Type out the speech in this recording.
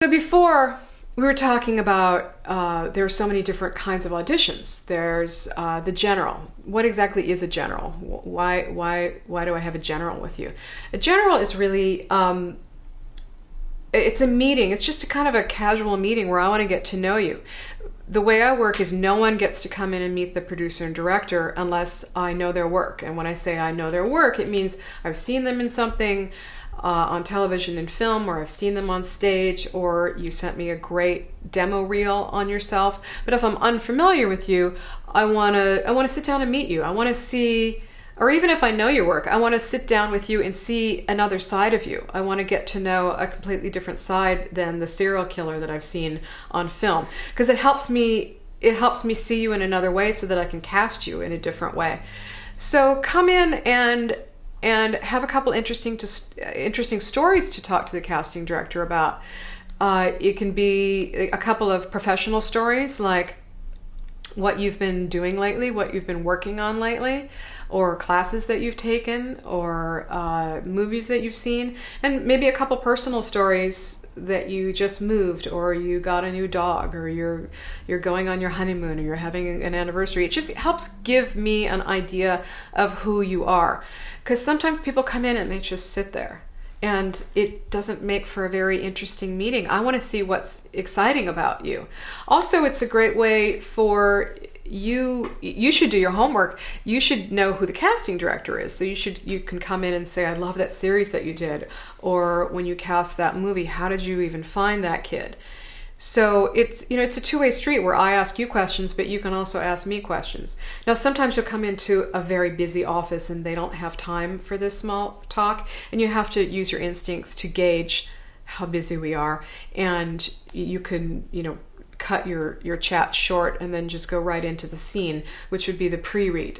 So before we were talking about there are so many different kinds of auditions. There's the general. What exactly is a general? Why do I have a general with you? A general is really it's a meeting. It's just a kind of a casual meeting where I want to get to know you. The way I work is no one gets to come in and meet the producer and director unless I know their work. And when I say I know their work, it means I've seen them in something on television and film, or I've seen them on stage, or you sent me a great demo reel on yourself. But if I'm unfamiliar with you, I want to sit down and meet you. I want to see, or even if I know your work, I want to sit down with you and see another side of you. I want to get to know a completely different side than the serial killer that I've seen on film, because it helps me see you in another way so that I can cast you in a different way. So come in and have a couple interesting stories to talk to the casting director about. It can be a couple of professional stories, like what you've been doing lately, what you've been working on lately, or classes that you've taken, or movies that you've seen, and maybe a couple personal stories that you just moved, or you got a new dog, or you're going on your honeymoon, or you're having an anniversary. It just helps give me an idea of who you are, because sometimes people come in and they just sit there, and it doesn't make for a very interesting meeting. I want to see what's exciting about you. Also, it's a great way for you should do your homework. You should know who the casting director is. So you can come in and say, I love that series that you did. Or when you cast that movie, how did you even find that kid? So it's a two-way street where I ask you questions, but you can also ask me questions. Now, sometimes you'll come into a very busy office and they don't have time for this small talk, and you have to use your instincts to gauge how busy we are. And you can, cut your chat short and then just go right into the scene, which would be the pre-read.